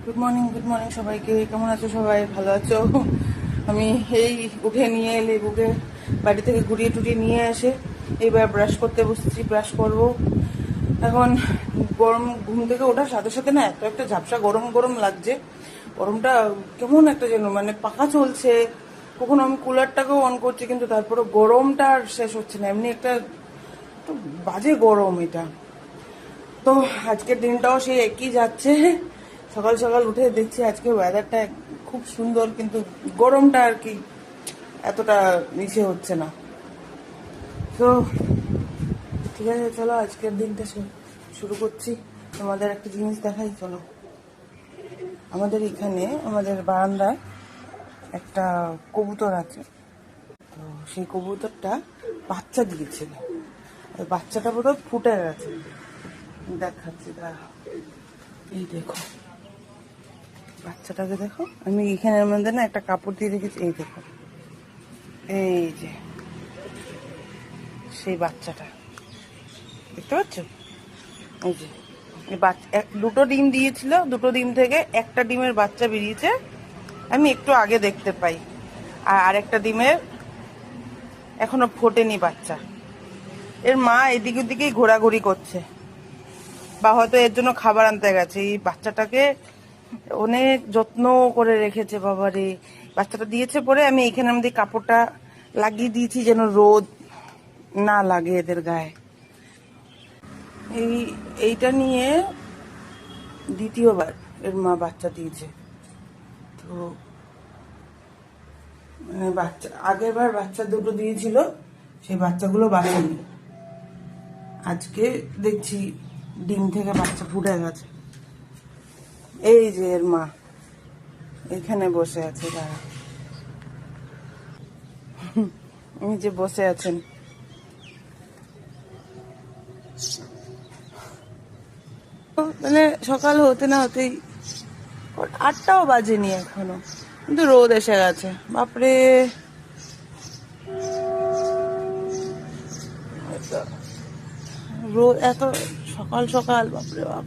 Good morning সবাইকে। কেমন আছো সবাই? ভালো আছো? আমি এই উঠে নিয়ে এলে বুকে বাড়ি থেকে ঘুরিয়ে টুটিয়ে নিয়ে আসে এইবার ব্রাশ করতে বসেছি, ব্রাশ করব এখন। গরম ঘুম থেকে ওঠার সাথে সাথে না এত একটা ঝাপসা গরম গরম লাগছে। গরমটা কেমন একটা যেন, মানে পাখা চলছে, কখনো আমি কুলারটাকেও অন করছি, কিন্তু তারপরে গরমটা আর শেষ হচ্ছে না। এমনি একটা বাজে গরম এটা। তো আজকের দিনটাও সেই একই যাচ্ছে। সকাল সকাল উঠে দেখছি আজকে ওয়েদারটা খুব সুন্দর, কিন্তু গরমটা আর কি এতটা নিচে হচ্ছে না। তো ঠিক আছে, চলো আজকের দিনটা শুরু করছি। তোমাদের একটা জিনিস দেখাই, চলো। আমাদের এখানে আমাদের বারান্দায় একটা কবুতর আছে। তো সেই কবুতরটা বাচ্চা দিয়েছিল, ওই বাচ্চাটা বোধহয় ফুটে গেছে। দেখাচ্ছি, দাঁড়া, এই দেখো বাচ্চাটাকে দেখো। আমি এখানের মধ্যে না একটা কাপড় দিয়ে রেখেছি, এই দেখো, এই যে সেই বাচ্চাটা দেখতে পাচ্ছ? এই যে এই বাচ্চা দুটো ডিম দিয়েছিল, দুটো ডিম থেকে একটা ডিমের বাচ্চা বেরিয়েছে, আমি একটু আগে দেখতে পাই। আর আরেকটা ডিমের এখনো ফোটেনি বাচ্চা। এর মা এদিক ওদিকেই ঘোরাঘুরি করছে, বা হয়তো এর জন্য খাবার আনতে গেছে। এই বাচ্চাটাকে অনেক যত্ন করে রেখেছে বাবারে। বাচ্চাটা দিয়েছে পরে আমি এখানের মধ্যে কাপড়টা লাগিয়ে দিয়েছি যেন রোদ না লাগে এদের গায়ে। এইটা নিয়ে দ্বিতীয়বার এর মা বাচ্চা দিয়েছে। তো মানে বাচ্চা আগের বার বাচ্চা দুটো দিয়েছিল, সেই বাচ্চাগুলো বাঁচেনি। আজকে দেখছি ডিম থেকে বাচ্চা ফুটে গেছে। এই যে এর মা এখানে বসে আছে, দাঁড়া, এই যে বসে আছেন। মানে সকাল হতে না হতেই 8টাও বাজেনি এখনো, কিন্তু রোদ এসে গেছে। বাপরে, রোদ এত সকাল সকাল, বাপরে বাপ।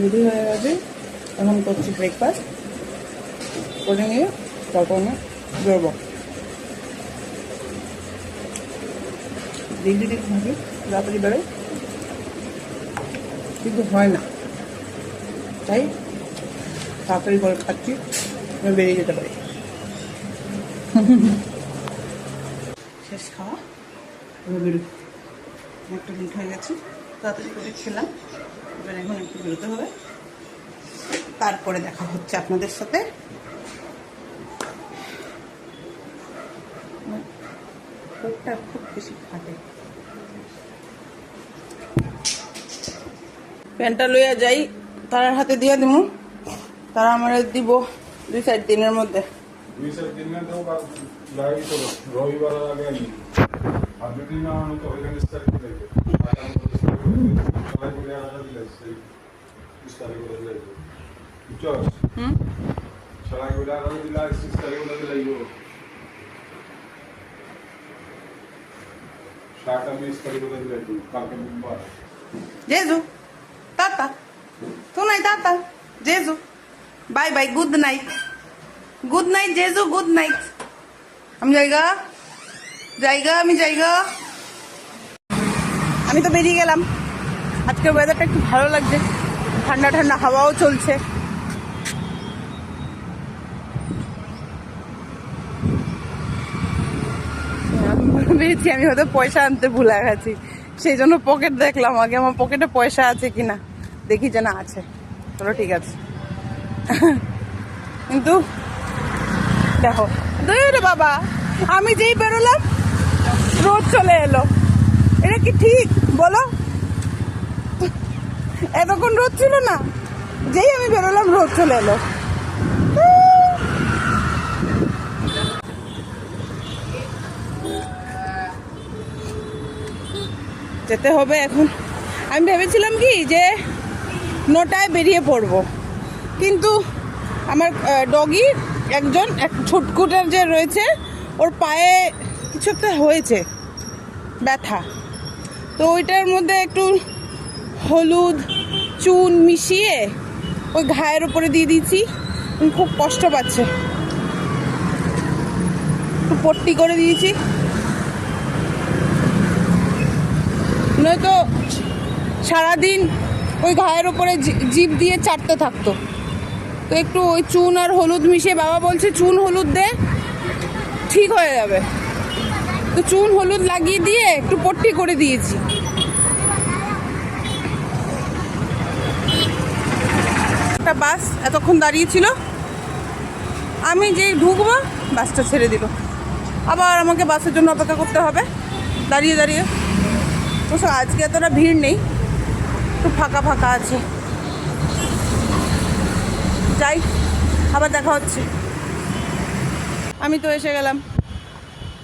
রেডি হয়ে গেছে, এখন করছি ব্রেকফাস্ট করে নিয়ে তারপর না বেরোবো। দিদি ভাবি তাড়াতাড়ি বেরোয়, কিন্তু হয় না, তাই তাড়াতাড়ি করে খাচ্ছি, আমি বেরিয়ে যেতে পারি। শেষ খাওয়া, এবার বেরো। একটা মিনিট হয়ে গেছে, তাড়াতাড়ি করে খেলাম, এবার এখন একটু বেরোতে হবে, তারপরে দেখা হচ্ছে আপনাদের সাথে। পেটটা খুব বেশি ফাটে। প্যান্টটা লইয়া যাই, তার হাতে দিয়ে দিব, তারা আমার দিব 2-4 দিনের মধ্যে। Jesu, tata, tu নাই tata, Jesu, bye bye, good night, Jesu, good night. আমি জায়গা, আমি তো বেরিয়ে গেলাম। আজকের ওয়েদারটা একটু ভালো লাগছে, ঠান্ডা ঠান্ডা হাওয়াও চলছে। বেরিয়েছি, আমি হয়তো পয়সা আনতে ভুলে গেছি, সেই জন্য পকেট দেখলাম আগে, আমার পকেটে পয়সা আছে কিনা দেখি, যে না আছে, চলো ঠিক আছে। কিন্তু দেখো রে বাবা, আমি যেই বেরোলাম রোদ চলে এলো, এটা কি ঠিক বলো? এতক্ষণ রোদ ছিল না, যেই আমি বেরোলাম রোদ চলে এলো। যেতে হবে এখন। আমি ভেবেছিলাম কি যে 9টায় বেরিয়ে পড়বো, কিন্তু আমার ডগি একজন ছুটকুটার যে রয়েছে, ওর পায়ে কিছু একটা হয়েছে, ব্যথা। তো ওইটার মধ্যে একটু হলুদ চুন মিশিয়ে ওই ঘায়ের উপরে দিয়ে দিয়েছি। খুব কষ্ট পাচ্ছে, একটু পট্টি করে দিয়েছি, নয়তো সারাদিন ওই ঘায়ের উপরে জিভ দিয়ে চাটতে থাকতো। তো একটু ওই চুন আর হলুদ মিশিয়ে, বাবা বলছে চুন হলুদ দে ঠিক হয়ে যাবে, তো চুন হলুদ লাগিয়ে দিয়ে একটু পট্টি করে দিয়েছি। একটা বাস এতক্ষণ দাঁড়িয়ে ছিল, আমি যেই ঢুকবো বাসটা ছেড়ে দিল, আবার আমাকে বাসের জন্য অপেক্ষা করতে হবে দাঁড়িয়ে দাঁড়িয়ে। অবশ্য আজকে এতটা ভিড় নেই, একটু ফাঁকা ফাঁকা আছে। যাই, আবার দেখা হচ্ছে। আমি তো এসে গেলাম,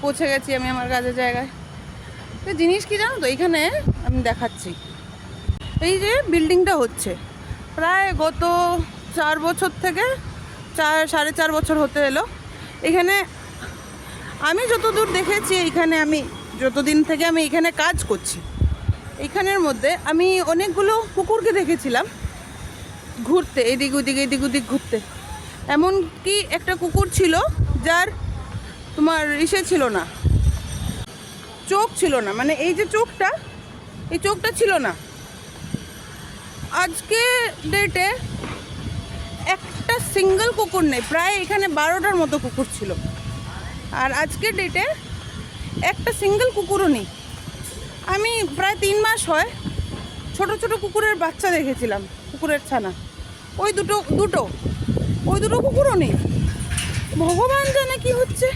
পৌঁছে গেছি আমি আমার কাজের জায়গায়। তো জিনিস কি জানো তো, এইখানে আমি দেখাচ্ছি, এই যে বিল্ডিংটা হচ্ছে প্রায় গত 4 বছর থেকে 4.5 বছর হতে এলো। এখানে আমি যতদূর দেখেছি, এইখানে আমি যতদিন থেকে আমি এখানে কাজ করছি, এইখানের মধ্যে আমি অনেকগুলো কুকুরকে দেখেছিলাম ঘুরতে, এদিক ওদিক ঘুরতে। এমনকি একটা কুকুর ছিল যার তোমার ছিল না, চোখ ছিল না, মানে এই যে চোখটা, এই চোখটা ছিল না। আজকে ডেটে একটা সিঙ্গেল কুকুর নেই, প্রায় এখানে 12টার মতো কুকুর ছিল, আর আজকের ডেটে একটা সিঙ্গেল কুকুরও নেই। আমি প্রায় 3 মাস হয় ছোট ছোট কুকুরের বাচ্চা দেখেছিলাম, কুকুরের ছানা, ওই দুটো ওই দুটো কুকুরও নেই। ভগবান জানে কি হচ্ছে,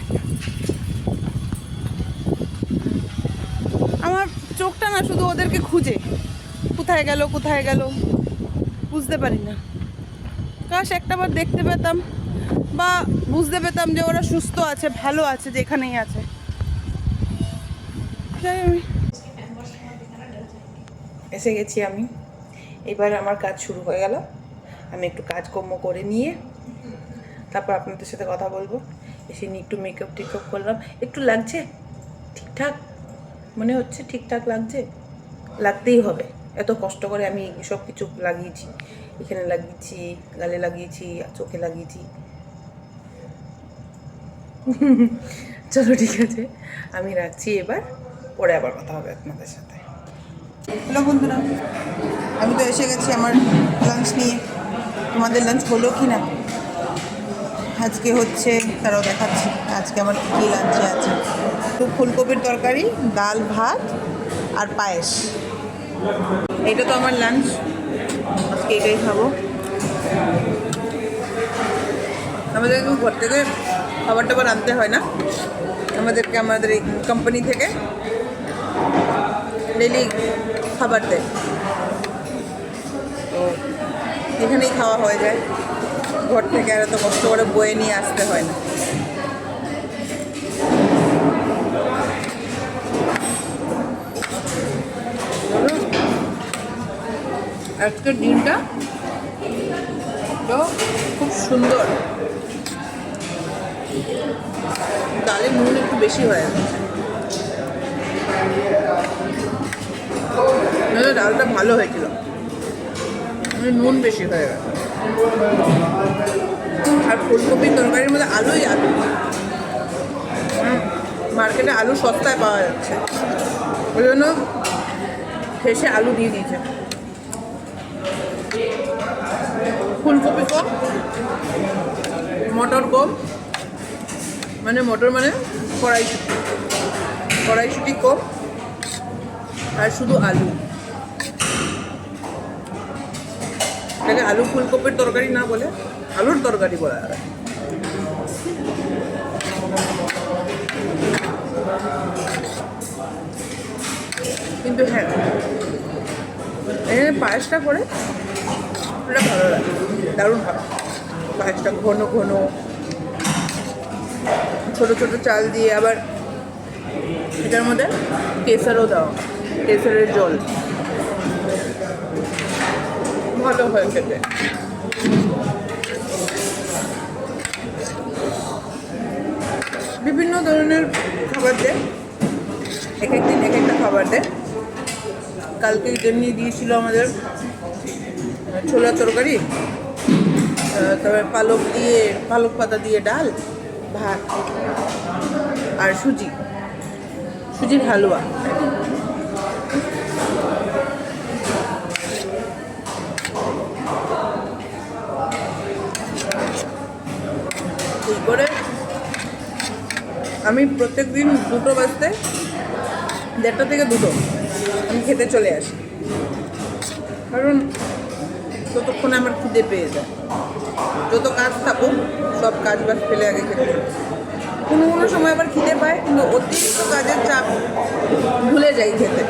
আমার চোখটা না শুধু ওদেরকে খুঁজে, কোথায় গেল বুঝতে পারি না। কাশ একটাবার দেখতে পেতাম বা বুঝতে পেতাম যে ওরা সুস্থ আছে, ভালো আছে, যেখানেই আছে। যাই, আমি এসে গেছি। আমি এবার আমার কাজ শুরু হয়ে গেল। আমি একটু কাজকর্ম করে নিয়ে তারপর আপনাদের সাথে কথা বলবো। এসে নিয়ে একটু মেকআপ টেকআপ করলাম। একটু লাগছে ঠিকঠাক, মনে হচ্ছে ঠিকঠাক লাগছে, লাগতেই হবে, এত কষ্ট করে আমি সব কিছু লাগিয়েছি, এখানে লাগিয়েছি, গালে লাগিয়েছি, চোখে লাগিয়েছি। চলো ঠিক আছে, আমি রাখছি এবার, পরে আবার কথা হবে আপনাদের সাথে। হ্যালো বন্ধুরা, আমি তো এসে গেছি আমার লাঞ্চ নিয়ে। তোমাদের লাঞ্চ হলো কি না? আজকে হচ্ছে, তারাও দেখাচ্ছি আজকে আমার কী লাঞ্চে আছে। তো ফুলকপির তরকারি, ডাল, ভাত আর পায়েস। এটা তো আমার লাঞ্চ, আজকে এটাই খাবো। আমাদের ঘর থেকে খাবার টাবার আনতে হয় না, আমাদেরকে আমাদের এই কোম্পানি থেকে ডেলি খাবার দেয়, তো এখানেই খাওয়া হয়ে যায়। ঘর থেকে আর এত কষ্ট করে বয়ে নিয়ে আসতে হয় না। আজকের দিনটা তো খুব সুন্দর। ডালে নুন একটু বেশি হয়ে গেছে, ডালটা ভালো হয়েছিল, নুন বেশি হয়ে গেছে। আর ফুলকপির তরকারির মধ্যে আলুই আলু, মার্কেটে আলু সস্তায় পাওয়া যাচ্ছে, ওই জন্য শেষে আলু দিয়ে দিয়েছে। ফুলকপি কম, মটর কম, মানে মটর মানে কড়াইশুঁটি কম, আর শুধু আলু। এটাকে আলু ফুলকপির তরকারি না বলে আলুর তরকারি বলা হয়। কিন্তু হ্যাঁ, এখানে পায়েসটা করে ওটা ভালো লাগে, দারুণ ভালো। পায়েসটা ঘন ঘন, ছোটো ছোটো চাল দিয়ে, আবার এটার মধ্যে কেসারও দেওয়া, কেসারের জল, ভালো হয় খেতে। বিভিন্ন ধরনের খাবার দেয়, এক এক দিন এক একটা খাবার দেয়। কালকে যেমনি দিয়েছিল আমাদের ছোলার তরকারি, তারপরে পালক পাতা দিয়ে ডাল, ভাত আর সুজির হালুয়া। এই করে আমি প্রত্যেক দিন 2টো বাজতে 1:30 থেকে 2টো আমি খেতে চলে আসি, কারণ ততক্ষণে আমার খিদে পেয়ে যায়। যত কাজ থাকুক সব কাজ বাজ ফেলে আগে খেতে কোনো সময় আবার খিদে পায়, কিন্তু অতিরিক্ত কাজের চাপ ভুলে যাই খেতে।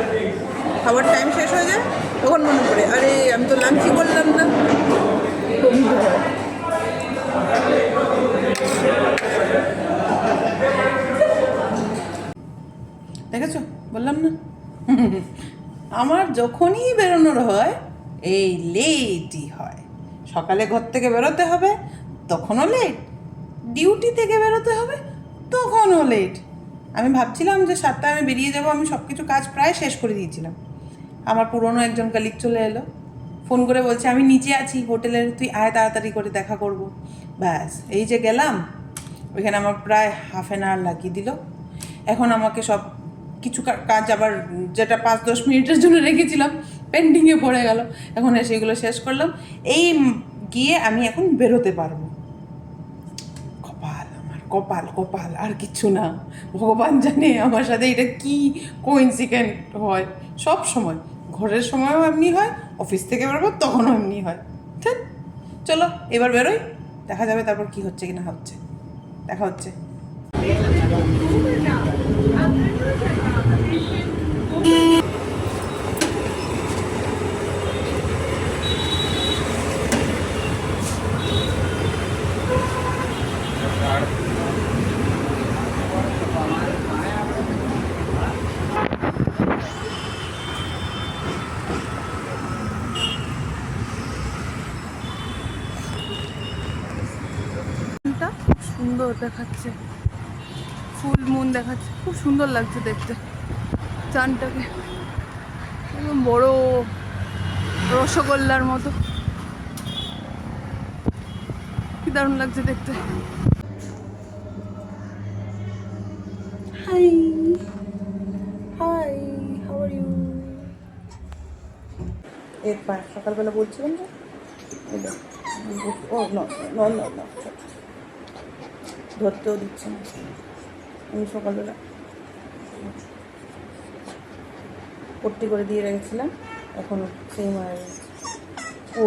খাবার টাইম শেষ হয়ে যায়, তখন মনে পড়ে আরে আমি তো লাঞ্চই করলাম না। দেখেছো, বললাম না আমার যখনই বেরোনোর হয় এই লেটই হয়। সকালে ঘর থেকে বেরোতে হবে তখনও লেট, ডিউটি থেকে বেরোতে হবে তখনও লেট। আমি ভাবছিলাম যে 7টায় আমি বেরিয়ে যাব, আমি সব কিছু কাজ প্রায় শেষ করে দিয়েছিলাম। আমার পুরনো একজন কালিগ চলে এলো, ফোন করে বলছে আমি নিচে আছি হোটেলের, তুই আয় তাড়াতাড়ি করে দেখা করব। ব্যাস এই যে গেলাম, ওইখানে আমার প্রায় হাফ অ্যান আওয়ার লাগিয়ে দিল। এখন আমাকে সব কিছু কাজ আবার যেটা 5-10 মিনিটের জন্য রেখেছিলাম পেন্ডিংয়ে পড়ে গেল, এখন সেগুলো শেষ করলাম। এই গিয়ে আমি এখন বেরোতে পারবো। কপাল কপাল আর কিচ্ছু না। ভগবান জানে আমার সাথে এটা কি কোইন্সিডেন্ট হয়। সব সময়, ঘরের সময়ও এমনি হয়, অফিস থেকে বেরোবো তখনও এমনি হয়। ঠিক, চলো এবার বেরোই, দেখা যাবে তারপর কি হচ্ছে কি না হচ্ছে। দেখা হচ্ছে। সুন্দর দেখাচ্ছে, ফুল মুন দেখাচ্ছে, খুব সুন্দর লাগছে দেখতে। চানটাকে একদম বড় রসগোল্লার মতো, কি দারুণ লাগছে দেখতে। Hi hi, how are you? এরপর সকালবেলা বলছিলাম যে ও না, ধরতেও দিচ্ছে না। আমি সকালবেলা পট্টি করে দিয়ে রেখেছিলাম, এখন সেই মায়ের ও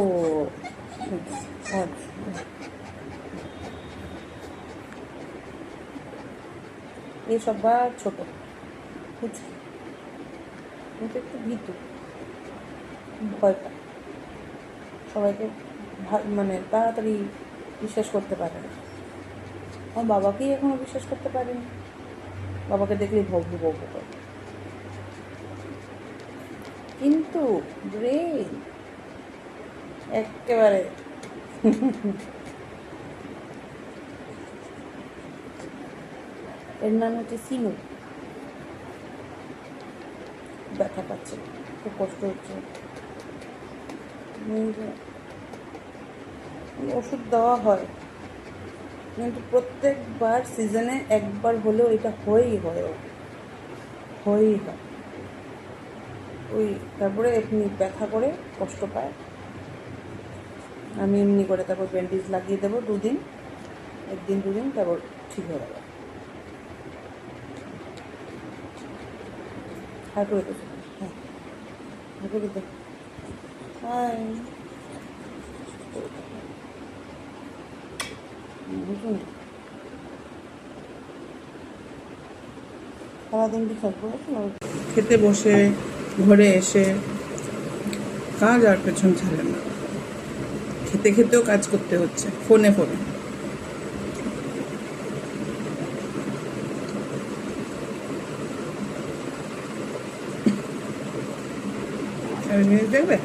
এই সবার ছোট বুঝছি, কিন্তু একটু ভীতু, ভয় পায় সবাইকে, মানে তাড়াতাড়ি বিশ্বাস করতে পারে না। আমার বাবাকেই এখনো বিশ্বাস করতে পারিনি, বাবাকে দেখলেই ভগ্ন ভগ্ন করে। কিন্তু ব্রেন একেবারে এর নাম হচ্ছে সিনু। ব্যথা পাচ্ছে, খুব কষ্ট হচ্ছে, ওষুধ দেওয়া হয়, কিন্তু প্রত্যেকবার সিজনে একবার হলেও এটা হয়েই হয়। ওই তারপরে এমনি ব্যথা করে কষ্ট পায়। আমি এমনি করে তারপর ব্যান্ডেজ লাগিয়ে দেবো 2 দিন, 1 দিন 2 দিন, তারপর ঠিক হয়ে যাবে। হাই করে দেবো, হ্যাঁ হাই করে দেবো, হাই বুঝুন। সারাদিন বিকাল করে খেতে বসে ঘরে এসে কাজ আর পেছন ছাড়ে না, খেতে খেতেও কাজ করতে হচ্ছে, ফোনে দেখবে।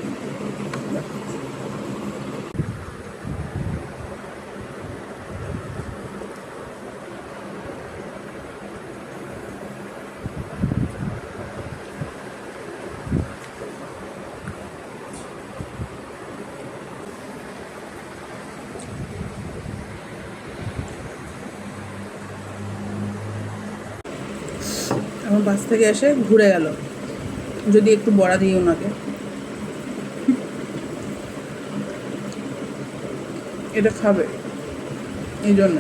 এখন বাস থেকে এসে ঘুরে গেল, যদি একটু বড়া দিই ওনাকে। এটা খাবে এই জন্য।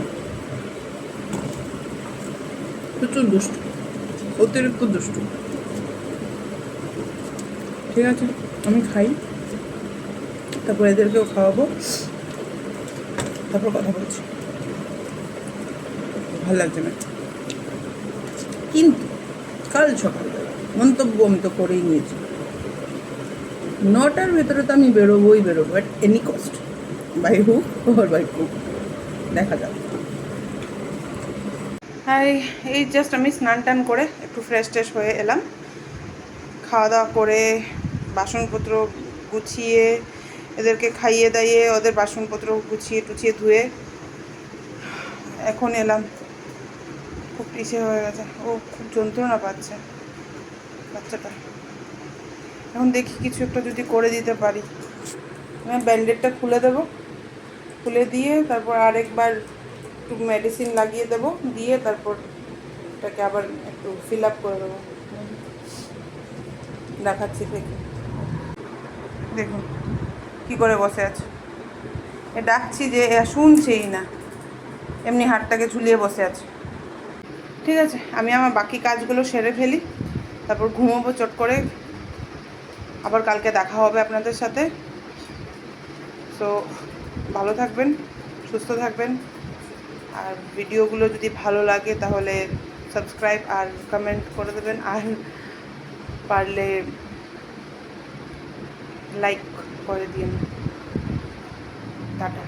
প্রচুর দুষ্টু, অতিরিক্ত দুষ্টু। ঠিক আছে, আমি খাই, তারপর এদেরকেও খাওয়াবো, তারপর কথা বলছি। ভালো লাগছে না, কিন্তু কাল সকালবেলা মন্তব্য আমি তো করেই নিয়েছি, 9টার ভেতরে তো আমি বেরোবোই at any cost, by hook or by কুক, দেখা যাক। হ্যাঁ, এই জাস্ট আমি স্নান টান করে একটু ফ্রেশ ট্রেশ হয়ে এলাম, খাওয়া দাওয়া করে বাসনপত্র গুছিয়ে এদেরকে খাইয়ে দাইয়ে ওদের বাসনপত্র গুছিয়ে টুছিয়ে ধুয়ে এখন এলাম। খুব ইসে হয়ে গেছে, ও খুব যন্ত্রণা পাচ্ছে বাচ্চাটা। এখন দেখি কিছু একটা যদি করে দিতে পারি। আমি ব্যান্ডেডটা খুলে দেবো, খুলে দিয়ে তারপর আরেকবার একটু মেডিসিন লাগিয়ে দেবো, দিয়ে তারপর এটাকে আবার একটু ফিল আপ করে দেবো। দেখাচ্ছি দেখি, দেখুন কী করে বসে আছে। এ ডাকছি যে শুনছেই না, এমনি হাতটাকে ঝুলিয়ে বসে আছে। ঠিক আছে, আমি আমার বাকি কাজগুলো সেরে ফেলি, তারপর ঘুমোবো চট করে। আবার কালকে দেখা হবে আপনাদের সাথে। সো ভালো থাকবেন, সুস্থ থাকবেন, আর ভিডিওগুলো যদি ভালো লাগে তাহলে সাবস্ক্রাইব আর কমেন্ট করে দেবেন, আর পারলে লাইক করে দিন। টাটা।